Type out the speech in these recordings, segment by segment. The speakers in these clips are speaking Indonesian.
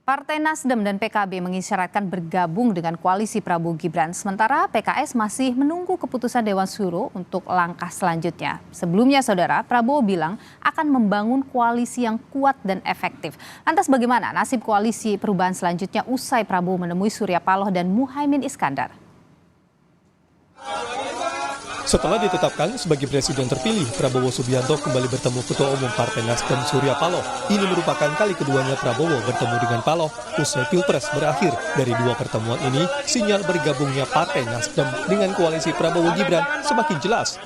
Partai Nasdem dan PKB mengisyaratkan bergabung dengan koalisi Prabowo Gibran, sementara PKS masih menunggu keputusan Dewan Syuro untuk langkah selanjutnya. Sebelumnya, Saudara, Prabowo bilang akan membangun koalisi yang kuat dan efektif. Lantas bagaimana nasib koalisi perubahan selanjutnya usai Prabowo menemui Surya Paloh dan Muhaimin Iskandar? Setelah ditetapkan sebagai presiden terpilih, Prabowo Subianto kembali bertemu Ketua Umum Partai Nasdem Surya Paloh. Ini merupakan kali keduanya Prabowo bertemu dengan Paloh usai Pilpres berakhir. Dari dua pertemuan ini, sinyal bergabungnya Partai Nasdem dengan koalisi Prabowo Gibran semakin jelas.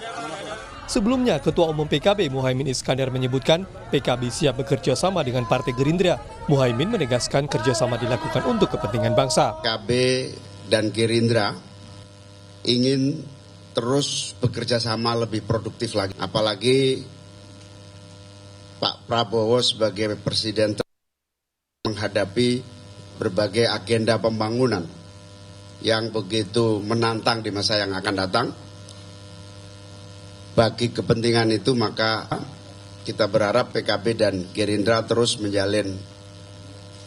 Sebelumnya, Ketua Umum PKB Muhaimin Iskandar menyebutkan PKB siap bekerja sama dengan Partai Gerindra. Muhaimin menegaskan kerjasama dilakukan untuk kepentingan bangsa. PKB dan Gerindra ingin terus bekerja sama lebih produktif lagi. Apalagi Pak Prabowo sebagai presiden menghadapi berbagai agenda pembangunan yang begitu menantang di masa yang akan datang. Bagi kepentingan itu maka kita berharap PKB dan Gerindra terus menjalin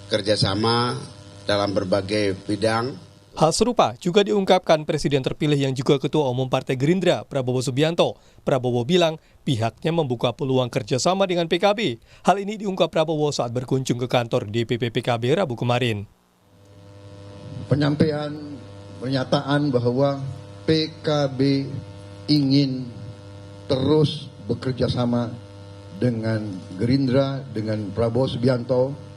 kerjasama dalam berbagai bidang. Hal serupa juga diungkapkan Presiden terpilih yang juga Ketua Umum Partai Gerindra, Prabowo Subianto. Prabowo bilang pihaknya membuka peluang kerjasama dengan PKB. Hal ini diungkap Prabowo saat berkunjung ke kantor DPP PKB Rabu kemarin. Pernyataan bahwa PKB ingin terus bekerja sama dengan Gerindra, dengan Prabowo Subianto.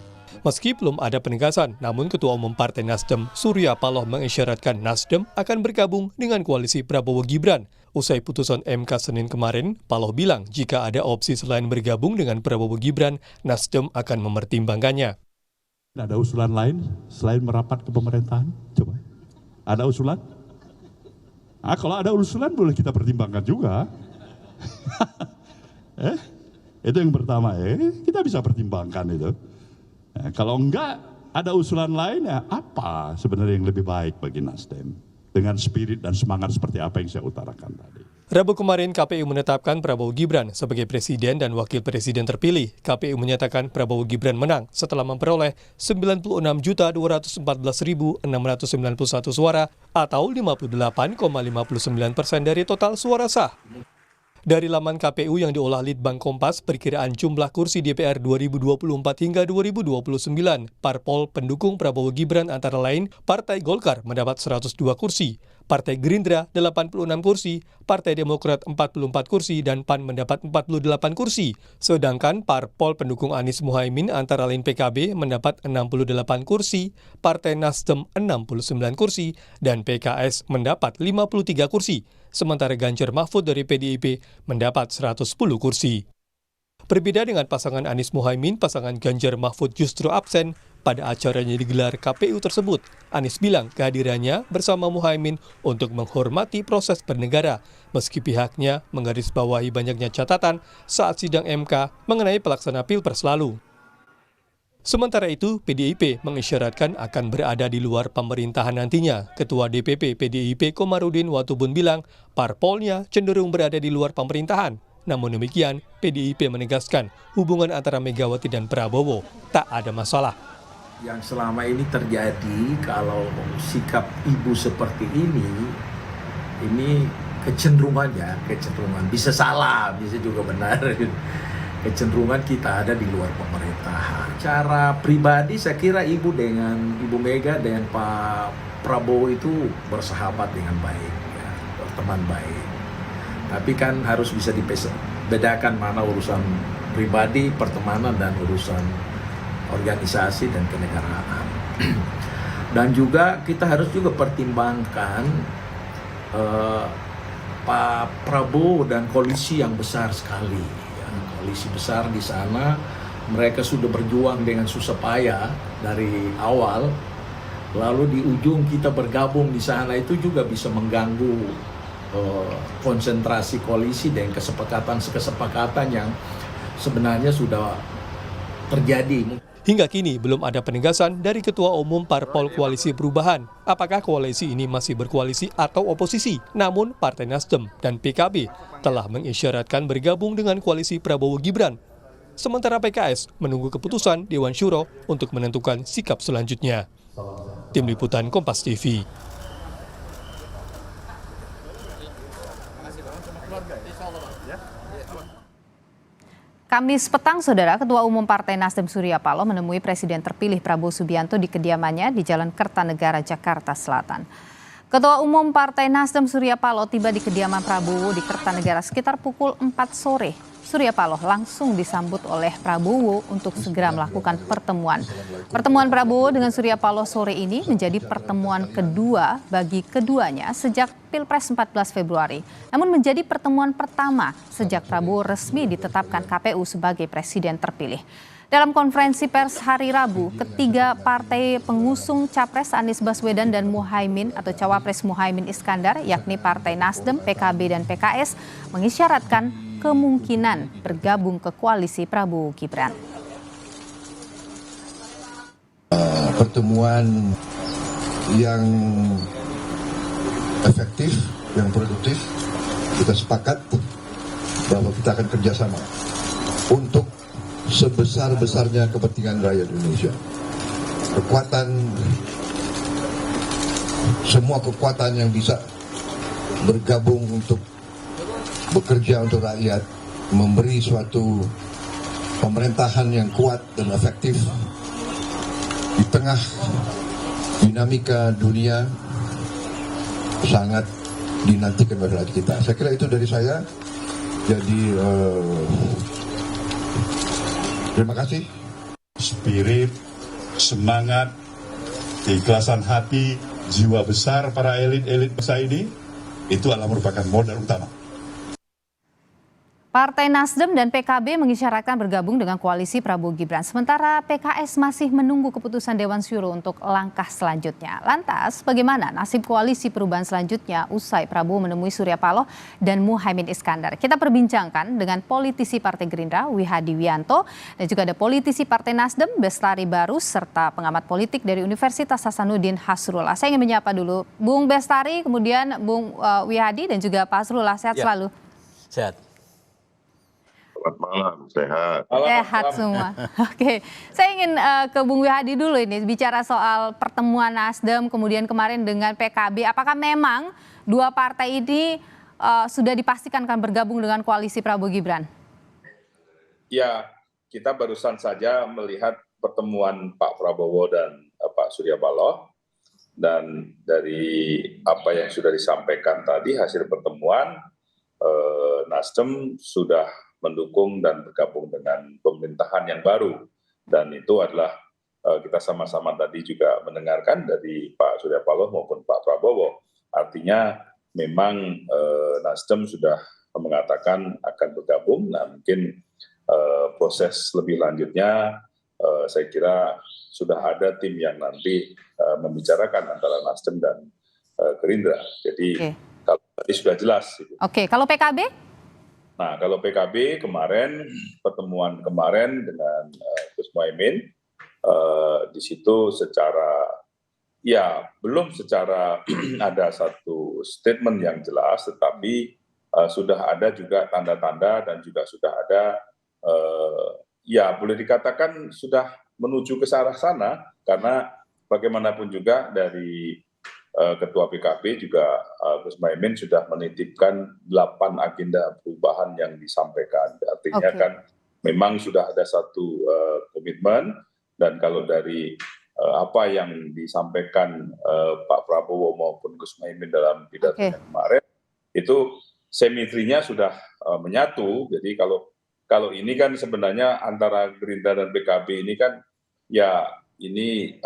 Meski belum ada penegasan, namun Ketua Umum Partai Nasdem Surya Paloh mengisyaratkan Nasdem akan bergabung dengan koalisi Prabowo Gibran. Usai putusan MK Senin kemarin, Paloh bilang jika ada opsi selain bergabung dengan Prabowo Gibran, Nasdem akan mempertimbangkannya. Ada usulan lain selain merapat ke pemerintahan? Coba. Ada usulan? Kalau ada usulan boleh kita pertimbangkan juga. Itu yang pertama, kita bisa pertimbangkan itu. Kalau enggak ada usulan lain, ya apa sebenarnya yang lebih baik bagi Nasdem dengan spirit dan semangat seperti apa yang saya utarakan tadi. Rabu kemarin KPU menetapkan Prabowo Gibran sebagai presiden dan wakil presiden terpilih. KPU menyatakan Prabowo Gibran menang setelah memperoleh 96.214.691 suara atau 58,59% dari total suara sah. Dari laman KPU yang diolah Litbang Kompas, perkiraan jumlah kursi DPR 2024 hingga 2029, parpol pendukung Prabowo Gibran antara lain Partai Golkar mendapat 102 kursi, Partai Gerindra 86 kursi, Partai Demokrat 44 kursi, dan PAN mendapat 48 kursi. Sedangkan parpol pendukung Anies Muhaimin antara lain PKB mendapat 68 kursi, Partai Nasdem 69 kursi, dan PKS mendapat 53 kursi. Sementara Ganjar Mahfud dari PDIP mendapat 110 kursi. Berbeda dengan pasangan Anies Muhaimin, pasangan Ganjar Mahfud justru absen. Pada acaranya digelar KPU tersebut, Anies bilang kehadirannya bersama Muhaimin untuk menghormati proses bernegara, meski pihaknya menggarisbawahi banyaknya catatan saat sidang MK mengenai pelaksana Pilpres lalu. Sementara itu, PDIP mengisyaratkan akan berada di luar pemerintahan nantinya. Ketua DPP PDIP Komarudin Watubun bilang parpolnya cenderung berada di luar pemerintahan. Namun demikian, PDIP menegaskan hubungan antara Megawati dan Prabowo tak ada masalah. Yang selama ini terjadi kalau sikap ibu seperti ini kecenderungan bisa salah, bisa juga benar. Kecenderungan kita ada di luar pemerintahan. Cara pribadi saya kira ibu Mega dengan Pak Prabowo itu bersahabat dengan baik, ya, berteman baik. Tapi kan harus bisa dibedakan mana urusan pribadi, pertemanan, dan urusan organisasi dan kenegaraan. Dan juga kita harus juga pertimbangkan Pak Prabowo dan koalisi yang besar sekali. Koalisi besar di sana, mereka sudah berjuang dengan susah payah dari awal, lalu di ujung kita bergabung di sana itu juga bisa mengganggu konsentrasi koalisi dan kesepakatan yang sebenarnya sudah terjadi. Hingga kini belum ada penegasan dari Ketua Umum Parpol Koalisi Perubahan. Apakah koalisi ini masih berkoalisi atau oposisi? Namun Partai Nasdem dan PKB telah mengisyaratkan bergabung dengan koalisi Prabowo Gibran. sementara PKS menunggu keputusan Dewan Syuro untuk menentukan sikap selanjutnya. Tim Liputan Kompas TV. Kamis petang, Saudara, Ketua Umum Partai Nasdem Surya Paloh menemui Presiden terpilih Prabowo Subianto di kediamannya di Jalan Kertanegara, Jakarta Selatan. Ketua Umum Partai Nasdem Surya Paloh tiba di kediaman Prabowo di Kertanegara sekitar pukul 4 sore. Surya Paloh langsung disambut oleh Prabowo untuk segera melakukan pertemuan. Pertemuan Prabowo dengan Surya Paloh sore ini menjadi pertemuan kedua bagi keduanya sejak Pilpres 14 Februari. Namun menjadi pertemuan pertama sejak Prabowo resmi ditetapkan KPU sebagai presiden terpilih. Dalam konferensi pers hari Rabu, ketiga partai pengusung Capres Anies Baswedan dan Muhaimin atau Cawapres Muhaimin Iskandar, yakni Partai Nasdem, PKB, dan PKS, mengisyaratkan kemungkinan bergabung ke koalisi Prabowo Gibran. Pertemuan yang efektif, yang produktif, kita sepakat bahwa kita akan kerjasama untuk sebesar-besarnya kepentingan rakyat Indonesia. Semua kekuatan yang bisa bergabung untuk bekerja untuk rakyat, memberi suatu pemerintahan yang kuat dan efektif di tengah dinamika dunia sangat dinantikan oleh rakyat kita. Saya kira itu dari saya. Jadi terima kasih. Spirit, semangat, keikhlasan hati, jiwa besar para elit-elit bangsa ini, itu adalah merupakan modal utama. Partai Nasdem dan PKB mengisyaratkan bergabung dengan koalisi Prabowo Gibran. Sementara PKS masih menunggu keputusan Dewan Syuro untuk langkah selanjutnya. Lantas, bagaimana nasib koalisi perubahan selanjutnya usai Prabowo menemui Surya Paloh dan Muhaimin Iskandar? Kita perbincangkan dengan politisi Partai Gerindra, Wihadi Wianto, dan juga ada politisi Partai Nasdem, Bestari Barus, serta pengamat politik dari Universitas Hasanuddin Hasrullah. Saya ingin menyapa dulu Bung Bestari, kemudian Bung Wihadi, dan juga Pak Hasrullah. Sehat selalu. Sehat. Selamat malam, sehat. Sehat semua. Oke, saya ingin ke Bung Wihadi dulu ini bicara soal pertemuan Nasdem kemudian kemarin dengan PKB. Apakah memang dua partai ini sudah dipastikan akan bergabung dengan koalisi Prabowo Gibran? Ya, kita barusan saja melihat pertemuan Pak Prabowo dan Pak Surya Paloh, dan dari apa yang sudah disampaikan tadi hasil pertemuan, Nasdem sudah mendukung dan bergabung dengan pemerintahan yang baru, dan itu adalah kita sama-sama tadi juga mendengarkan dari Pak Surya Paloh maupun Pak Prabowo. Artinya memang Nasdem sudah mengatakan akan bergabung. Nah, mungkin proses lebih lanjutnya saya kira sudah ada tim yang nanti membicarakan antara Nasdem dan Gerindra. Jadi kalau tadi sudah jelas. Oke, kalau PKB? Nah, kalau PKB kemarin, pertemuan kemarin dengan Gus Muhaimin, di situ belum secara ada satu statement yang jelas, tetapi sudah ada juga tanda-tanda dan juga sudah ada, boleh dikatakan sudah menuju ke arah sana, karena bagaimanapun juga dari Ketua PKB juga Gus Muhaimin sudah menitipkan 8 agenda perubahan yang disampaikan. Artinya kan memang sudah ada satu komitmen, dan kalau dari apa yang disampaikan Pak Prabowo maupun Gus Muhaimin dalam pidatonya kemarin, itu symmetrinya sudah menyatu. Jadi kalau ini kan sebenarnya antara Gerindra dan PKB ini kan ya ini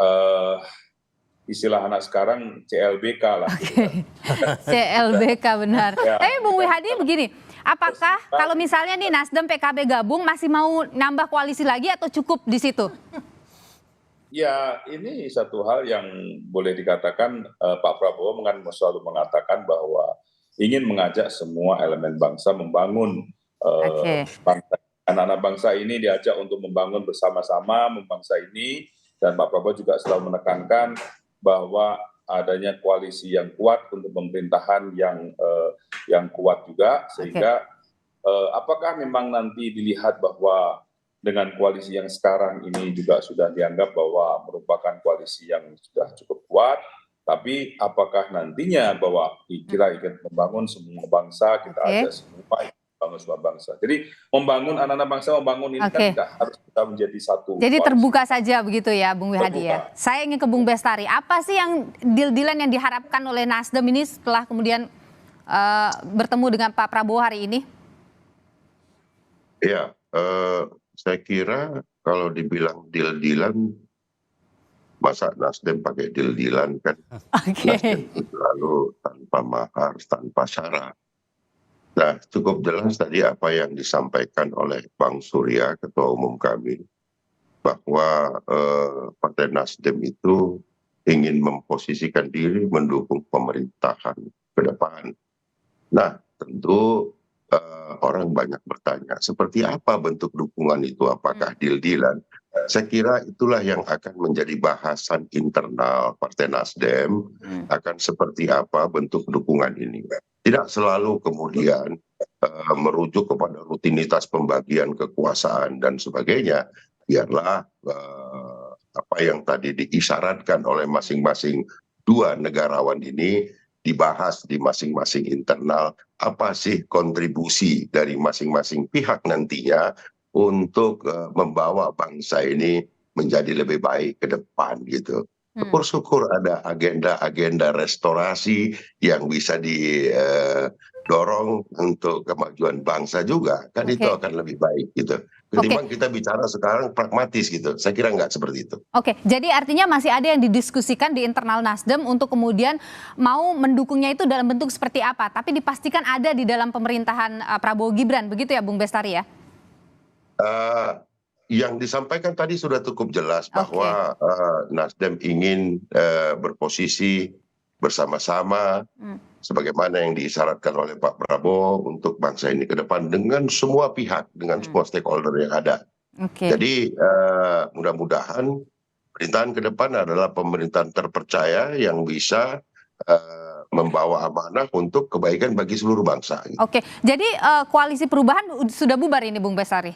istilah anak sekarang CLBK lah. CLBK benar. Tapi Bung Wihadi begini, apakah kalau misalnya nih Nasdem PKB gabung masih mau nambah koalisi lagi atau cukup di situ? Ya, ini satu hal yang boleh dikatakan Pak Prabowo selalu mengatakan bahwa ingin mengajak semua elemen bangsa membangun bangsa. Anak-anak bangsa ini diajak untuk membangun bersama-sama bangsa ini, dan Pak Prabowo juga selalu menekankan bahwa adanya koalisi yang kuat untuk pemerintahan yang kuat juga, sehingga apakah memang nanti dilihat bahwa dengan koalisi yang sekarang ini juga sudah dianggap bahwa merupakan koalisi yang sudah cukup kuat, tapi apakah nantinya bahwa kita ingin membangun semua bangsa, kita ada semua membangun semua bangsa. Jadi membangun anak-anak bangsa, membangun ini kan tidak harus kita menjadi satu. Jadi koalisi. terbuka saja begitu ya Bung Wihadi ya. Saya ingin ke Bung Bestari, apa sih yang deal-dealan yang diharapkan oleh Nasdem ini setelah kemudian bertemu dengan Pak Prabowo hari ini? Ya, saya kira kalau dibilang deal-dealan, masa Nasdem pakai deal-dealan kan? Nasdem itu selalu tanpa mahar, tanpa syarat. Nah, cukup jelas tadi apa yang disampaikan oleh Bang Surya, Ketua Umum kami, bahwa Partai Nasdem itu ingin memposisikan diri mendukung pemerintahan ke depan. Nah, tentu orang banyak bertanya, seperti apa bentuk dukungan itu? Apakah deal-dealan? Saya kira itulah yang akan menjadi bahasan internal Partai Nasdem, akan seperti apa bentuk dukungan ini. Tidak selalu kemudian merujuk kepada rutinitas pembagian kekuasaan dan sebagainya. Biarlah apa yang tadi diisyaratkan oleh masing-masing dua negarawan ini dibahas di masing-masing internal, apa sih kontribusi dari masing-masing pihak nantinya untuk membawa bangsa ini menjadi lebih baik ke depan gitu. Syukur-syukur ada agenda-agenda restorasi yang bisa didorong untuk kemajuan bangsa juga, kan itu akan lebih baik gitu. Ketimbang kita bicara sekarang pragmatis gitu, saya kira nggak seperti itu. Oke, jadi artinya masih ada yang didiskusikan di internal Nasdem untuk kemudian mau mendukungnya itu dalam bentuk seperti apa, tapi dipastikan ada di dalam pemerintahan Prabowo Gibran, begitu ya Bung Bestari ya? Yang disampaikan tadi sudah cukup jelas bahwa Nasdem ingin berposisi bersama-sama sebagaimana yang diisyaratkan oleh Pak Prabowo untuk bangsa ini ke depan dengan semua pihak, dengan semua stakeholder yang ada. Jadi mudah-mudahan pemerintahan ke depan adalah pemerintahan terpercaya yang bisa membawa amanah untuk kebaikan bagi seluruh bangsa. Oke, jadi koalisi perubahan sudah bubar ini Bung Bestari?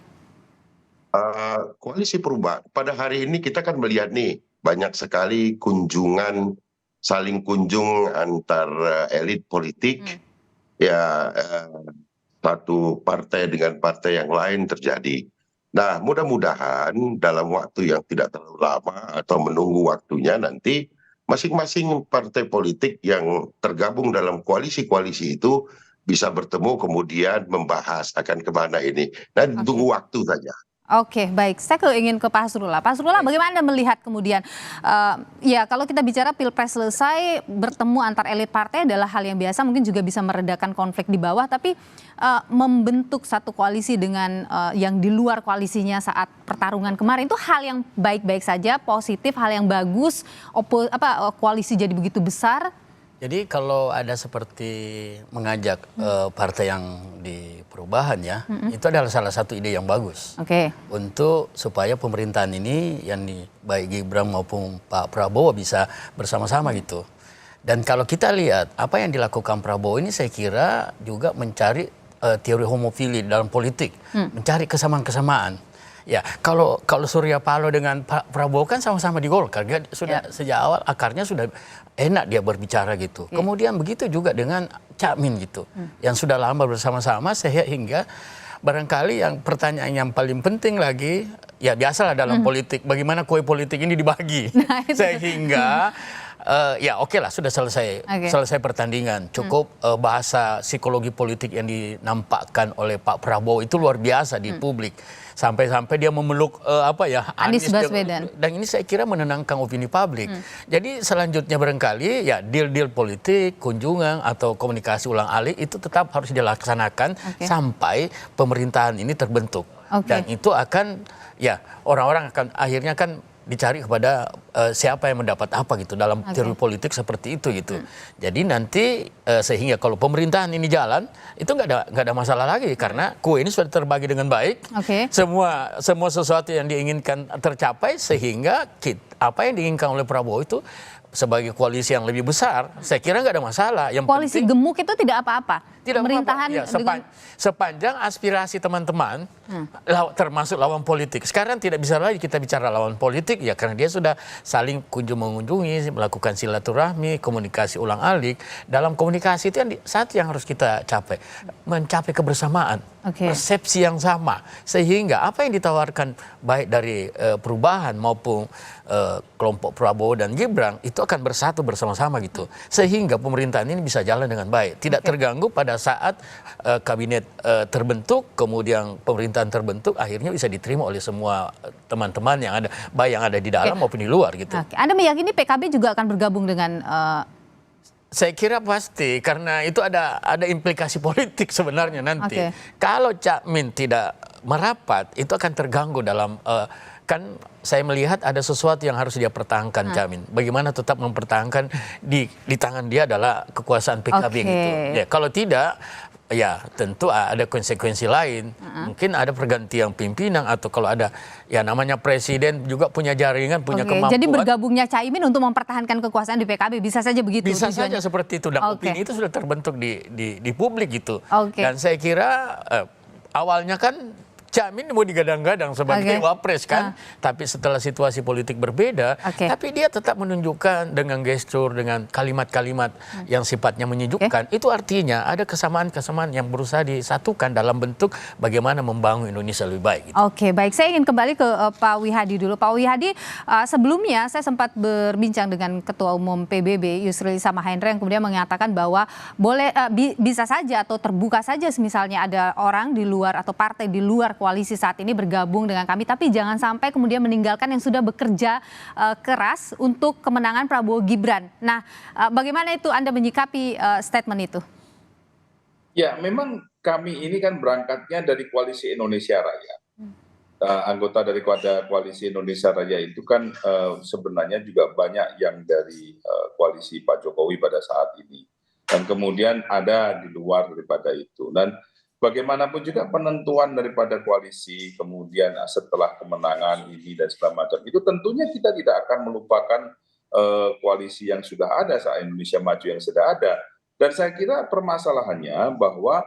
Koalisi perubahan pada hari ini kita kan melihat nih banyak sekali kunjungan, saling kunjung antar elit politik, ya satu partai dengan partai yang lain terjadi. Nah, mudah-mudahan dalam waktu yang tidak terlalu lama atau menunggu waktunya nanti masing-masing partai politik yang tergabung dalam koalisi-koalisi itu bisa bertemu kemudian membahas akan kemana ini. Nah, tunggu waktu saja. Oke, baik. Saya ingin ke Pak Hasrullah. Pak Hasrullah, bagaimana Anda melihat kemudian, ya kalau kita bicara Pilpres selesai, bertemu antar elit partai adalah hal yang biasa, mungkin juga bisa meredakan konflik di bawah, tapi membentuk satu koalisi dengan yang di luar koalisinya saat pertarungan kemarin, itu hal yang baik-baik saja, positif, hal yang bagus, koalisi jadi begitu besar. Jadi kalau ada seperti mengajak partai yang di perubahan ya, itu adalah salah satu ide yang bagus. Untuk supaya pemerintahan ini yang baik Gibran maupun Pak Prabowo bisa bersama-sama gitu. Dan kalau kita lihat apa yang dilakukan Prabowo ini saya kira juga mencari teori homofili dalam politik, mencari kesamaan-kesamaan. Ya, kalau Surya Paloh dengan Pak Prabowo kan sama-sama di Golkar, sudah sejak awal akarnya sudah enak dia berbicara gitu. Kemudian begitu juga dengan Cakmin gitu, yang sudah lama bersama-sama sehingga barangkali yang pertanyaan yang paling penting lagi, ya biasalah dalam politik, bagaimana kue politik ini dibagi, sehingga ya oke lah sudah selesai pertandingan. Cukup bahasa psikologi politik yang dinampakkan oleh Pak Prabowo itu luar biasa di publik. Sampai-sampai dia memeluk Anies Baswedan. Dan ini saya kira menenangkan opini publik. Jadi selanjutnya barangkali ya deal-deal politik, kunjungan atau komunikasi ulang alik itu tetap harus dilaksanakan sampai pemerintahan ini terbentuk. Dan itu akan ya orang-orang akan akhirnya kan dicari kepada siapa yang mendapat apa gitu dalam teori politik seperti itu gitu. Jadi nanti sehingga kalau pemerintahan ini jalan itu nggak ada masalah lagi karena kue ini sudah terbagi dengan baik. Semua sesuatu yang diinginkan tercapai sehingga apa yang diinginkan oleh Prabowo itu sebagai koalisi yang lebih besar, saya kira nggak ada masalah. Yang koalisi penting, gemuk itu tidak apa-apa. tidak Pemerintahan apa-apa. Ya, sepanjang aspirasi teman-teman, termasuk lawan politik. Sekarang tidak bisa lagi kita bicara lawan politik, ya karena dia sudah saling mengunjungi, melakukan silaturahmi, komunikasi ulang-alik. Dalam komunikasi itu satu yang harus kita capai, mencapai kebersamaan, persepsi yang sama, sehingga apa yang ditawarkan baik dari perubahan maupun kelompok Prabowo dan Gibran itu akan bersatu bersama-sama gitu, sehingga pemerintahan ini bisa jalan dengan baik, tidak terganggu pada saat kabinet terbentuk, kemudian pemerintahan terbentuk, akhirnya bisa diterima oleh semua teman-teman yang ada, baik yang ada di dalam maupun di luar gitu. Anda meyakini PKB juga akan bergabung dengan Saya kira pasti, karena itu ada implikasi politik sebenarnya nanti. Kalau Cakmin tidak merapat, itu akan terganggu dalam kan saya melihat ada sesuatu yang harus dia pertahankan, Cakmin. Bagaimana tetap mempertahankan di tangan dia adalah kekuasaan PKB gitu. Ya, kalau tidak, ya tentu ada konsekuensi lain. Mungkin ada pergantian pimpinan, atau kalau ada ya namanya presiden juga punya jaringan, punya kemampuan. Jadi bergabungnya Caimin untuk mempertahankan kekuasaan di PKB bisa saja begitu. Bisa saja seperti itu, dan opini itu sudah terbentuk di publik gitu. Dan saya kira awalnya kan Caimin mau digadang-gadang sebagai wapres kan, tapi setelah situasi politik berbeda, tapi dia tetap menunjukkan dengan gestur, dengan kalimat-kalimat yang sifatnya menyejukkan. Itu artinya ada kesamaan-kesamaan yang berusaha disatukan dalam bentuk bagaimana membangun Indonesia lebih baik. Oke, baik. Saya ingin kembali ke Pak Wihadi dulu. Pak Wihadi, sebelumnya saya sempat berbincang dengan Ketua Umum PBB Yusril Iza Mahendra yang kemudian mengatakan bahwa bisa saja atau terbuka saja misalnya ada orang di luar atau partai di luar koalisi saat ini bergabung dengan kami, tapi jangan sampai kemudian meninggalkan yang sudah bekerja keras untuk kemenangan Prabowo Gibran. Nah, bagaimana itu Anda menyikapi statement itu? Ya, memang kami ini kan berangkatnya dari Koalisi Indonesia Raya. Anggota dari Koalisi Indonesia Raya itu kan sebenarnya juga banyak yang dari koalisi Pak Jokowi pada saat ini. Dan kemudian ada di luar daripada itu. Dan bagaimanapun juga penentuan daripada koalisi, kemudian setelah kemenangan ini dan segala macam, itu tentunya kita tidak akan melupakan koalisi yang sudah ada saat Indonesia Maju yang sudah ada. Dan saya kira permasalahannya bahwa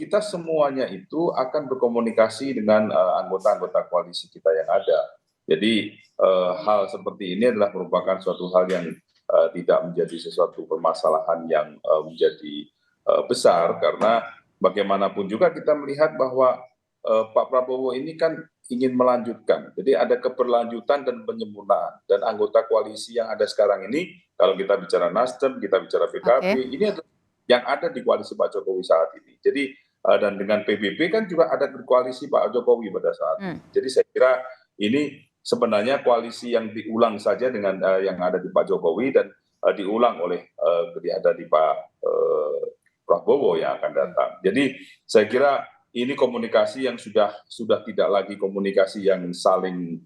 kita semuanya itu akan berkomunikasi dengan anggota-anggota koalisi kita yang ada. Jadi hal seperti ini adalah merupakan suatu hal yang tidak menjadi sesuatu permasalahan yang menjadi besar, karena bagaimanapun juga kita melihat bahwa Pak Prabowo ini kan ingin melanjutkan. Jadi ada keberlanjutan dan penyempurnaan. Dan anggota koalisi yang ada sekarang ini, kalau kita bicara Nasdem, kita bicara PKB, ini adalah yang ada di koalisi Pak Jokowi saat ini. Jadi dan dengan PBB kan juga ada di koalisi Pak Jokowi pada saat ini. Jadi saya kira ini sebenarnya koalisi yang diulang saja dengan yang ada di Pak Jokowi, dan diulang oleh ada di Pak Prabowo yang akan datang. Jadi saya kira ini komunikasi yang sudah tidak lagi komunikasi yang saling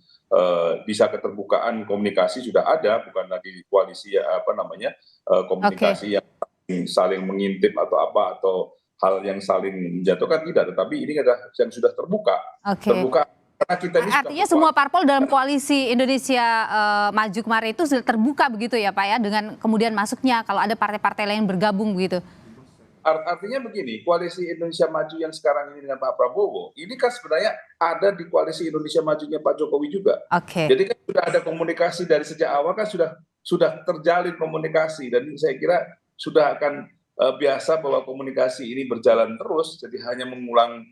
bisa keterbukaan, komunikasi sudah ada, bukan lagi koalisi komunikasi yang saling mengintip atau apa, atau hal yang saling menjatuhkan, tidak, tetapi ini adalah yang sudah terbuka. Terbuka karena kita ini artinya semua parpol dalam koalisi Indonesia Maju kemarin itu sudah terbuka begitu ya Pak ya, dengan kemudian masuknya kalau ada partai-partai lain bergabung begitu. Artinya begini, koalisi Indonesia Maju yang sekarang ini dengan Pak Prabowo, ini kan sebenarnya ada di koalisi Indonesia Majunya Pak Jokowi juga. Jadi kan sudah ada komunikasi dari sejak awal, kan sudah terjalin komunikasi, dan saya kira sudah akan biasa bahwa komunikasi ini berjalan terus, jadi hanya mengulang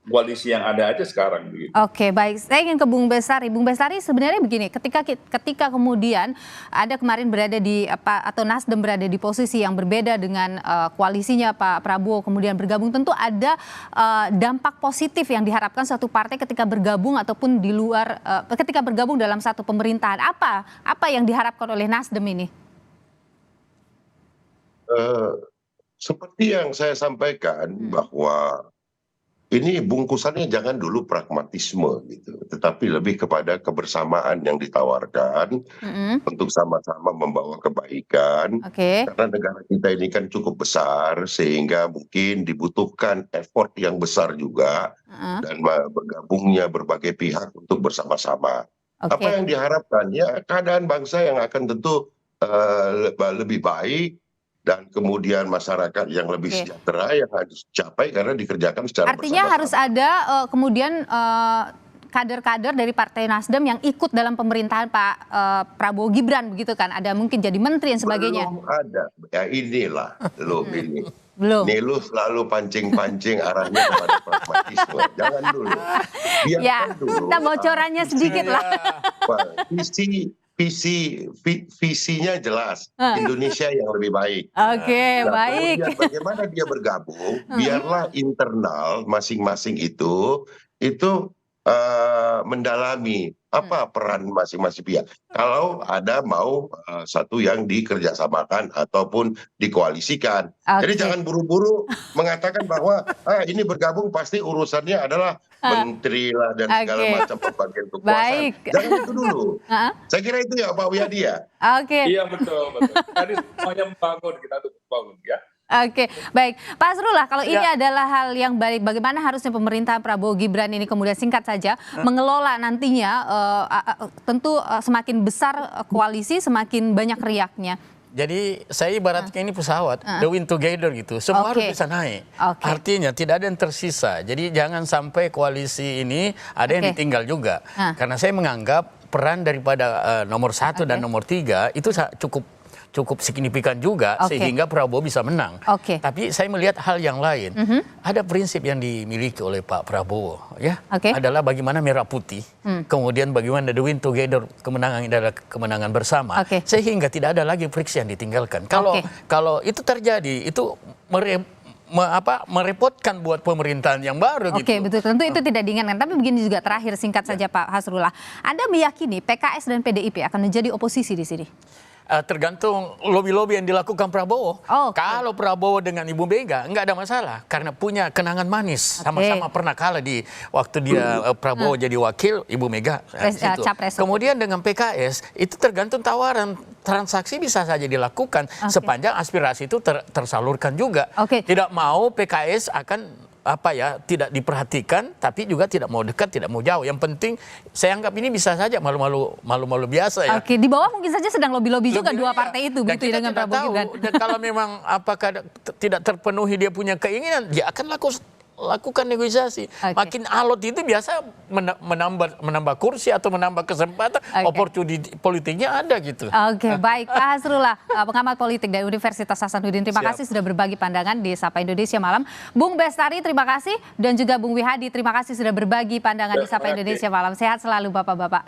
koalisi yang ada aja sekarang. Oke, baik. Saya ingin ke Bung Bestari. Bung Bestari, sebenarnya begini, ketika kemudian ada kemarin berada di atau Nasdem berada di posisi yang berbeda dengan koalisinya Pak Prabowo kemudian bergabung, tentu ada dampak positif yang diharapkan suatu partai ketika bergabung ataupun di luar, ketika bergabung dalam satu pemerintahan. Apa yang diharapkan oleh Nasdem ini? Seperti yang saya sampaikan bahwa ini bungkusannya jangan dulu pragmatisme gitu, tetapi lebih kepada kebersamaan yang ditawarkan untuk sama-sama membawa kebaikan. Karena negara kita ini kan cukup besar, sehingga mungkin dibutuhkan effort yang besar juga dan bergabungnya berbagai pihak untuk bersama-sama. Apa yang diharapkan? Ya keadaan bangsa yang akan tentu lebih baik, dan kemudian masyarakat yang lebih sejahtera yang harus dicapai karena dikerjakan secara bersama-sama. Artinya harus ada kemudian kader-kader dari Partai Nasdem yang ikut dalam pemerintahan Pak Prabowo Gibran begitu kan? Ada mungkin jadi menteri dan sebagainya. Belum ada. Ya inilah lo ini. Belum. Nih lu selalu pancing-pancing arahnya kepada pragmatisme. Jangan dulu. Biarkan dulu. Kita bocorannya sedikit lah. Visinya jelas. Indonesia yang lebih baik. Baik. Bagaimana dia bergabung? Biarlah internal masing-masing itu mendalami apa peran masing-masing pihak. Kalau ada mau satu yang dikerjasamakan ataupun dikoalisikan. Jadi jangan buru-buru mengatakan bahwa ini bergabung pasti urusannya adalah menteri lah dan segala macam pembagian kekuasaan. Jangan itu dulu. Saya kira itu ya Pak Wiyadi ya. Iya betul. Tadi semuanya membangun, kita tuh membangun ya. Baik. Pak Asrullah, kalau ini adalah hal yang baik, bagaimana harusnya pemerintahan Prabowo Gibran ini kemudian singkat saja mengelola nantinya tentu semakin besar koalisi, semakin banyak riaknya. Jadi saya ibaratkan ini pesawat, the wind together gitu, semua harus bisa naik. Artinya tidak ada yang tersisa. Jadi jangan sampai koalisi ini ada yang ditinggal juga. Karena saya menganggap peran daripada nomor 1 dan nomor 3 itu cukup signifikan juga sehingga Prabowo bisa menang. Tapi saya melihat hal yang lain. Ada prinsip yang dimiliki oleh Pak Prabowo ya. Adalah bagaimana merah putih. Kemudian bagaimana the win together, kemenangan adalah kemenangan bersama. Sehingga tidak ada lagi friksi yang ditinggalkan. Kalau itu terjadi itu merepotkan buat pemerintahan yang baru gitu. Betul. Tentu itu tidak diinginkan. Tapi begini juga terakhir singkat saja Pak Hasrullah. Anda meyakini PKS dan PDIP akan menjadi oposisi di sini? Tergantung lobby-lobby yang dilakukan Prabowo. Kalau Prabowo dengan Ibu Mega nggak ada masalah karena punya kenangan manis, sama-sama pernah kalah di waktu dia Prabowo jadi wakil, Ibu Mega capres. Kemudian dengan PKS itu tergantung tawaran, transaksi bisa saja dilakukan sepanjang aspirasi itu tersalurkan juga. Tidak mau PKS akan tidak diperhatikan, tapi juga tidak mau dekat, tidak mau jauh. Yang penting saya anggap ini bisa saja malu-malu biasa ya. Di bawah mungkin saja sedang lobby-lobby juga dua partai itu begitu dengan Prabowo Gibran. Kalau memang apakah tidak terpenuhi dia punya keinginan, dia akan lakukan negosiasi. Makin alot itu biasa menambah kursi atau menambah kesempatan, opportunity politiknya ada gitu. Baik, Pak Hasrullah, pengamat politik dari Universitas Hasanuddin. Terima kasih sudah berbagi pandangan di Sapa Indonesia Malam. Bung Bestari, terima kasih. Dan juga Bung Wihadi, terima kasih sudah berbagi pandangan di Sapa Indonesia Malam. Sehat selalu Bapak-Bapak.